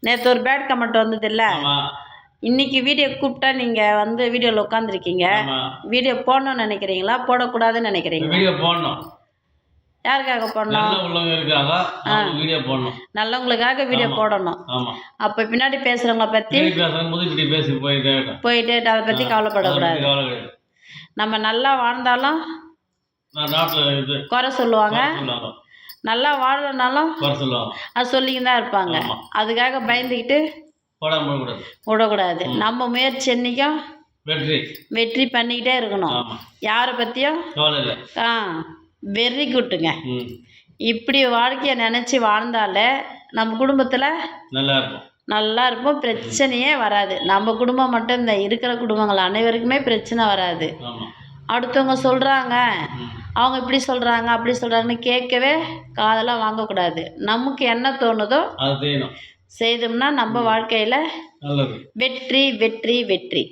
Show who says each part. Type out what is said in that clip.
Speaker 1: நேற்று ஒரு bad comment வந்தது இல்லை?
Speaker 2: ஆமாம்.
Speaker 1: இன்னைக்கு வீடியோ கூப்பிட்டா நீங்கள் வந்து வீடியோவில் உட்காந்துருக்கீங்க.
Speaker 2: ஆமாம்.
Speaker 1: வீடியோ போடணும்னு நினைக்கிறீங்களா போடக்கூடாதுன்னு நினைக்கிறீங்களா?
Speaker 2: வீடியோ போடணும்.
Speaker 1: யாருக்காக போடணும்?
Speaker 2: நல்ல உள்ளவங்க இருக்காங்க, அவங்க வீடியோ போடணும்.
Speaker 1: நல்லவங்களுக்காக வீடியோ போடணும்.
Speaker 2: ஆமாம்.
Speaker 1: அப்போ பின்னாடி பேசுகிறவங்கள பற்றி
Speaker 2: பேசும்போது இப்படி பேசி
Speaker 1: போயிட்டே அதை பற்றி கவலைப்படக்கூடாது. நம்ம நல்லா வாழ்ந்தாலும் குறை சொல்லுவாங்க, நல்லா வாழலனாலும் அது சொல்லிக்கிட்டு தான் இருப்பாங்க. அதுக்காக பயந்துக்கிட்டு விடக்கூடாது. நம்ம முயற்சி என்னைக்கும் வெற்றி பண்ணிக்கிட்டே இருக்கணும். யாரை பற்றியும் வெரி குட்டுங்க. இப்படி வாழ்க்கையை நினச்சி வாழ்ந்தாலே நம்ம குடும்பத்தில் நல்லா இருப்போம், பிரச்சனையே வராது. நம்ம குடும்பம் மட்டும் இந்த இருக்கிற குடும்பங்கள் அனைவருக்குமே பிரச்சனை வராது. அடுத்தவங்க சொல்கிறாங்க, அவங்க இப்படி சொல்கிறாங்க அப்படி சொல்கிறாங்கன்னு கேட்கவே காதெல்லாம் வாங்கக்கூடாது. நமக்கு என்ன தோணுதோ செய்தோம்னா நம்ம வாழ்க்கையில் வெற்றி வெற்றி வெற்றி.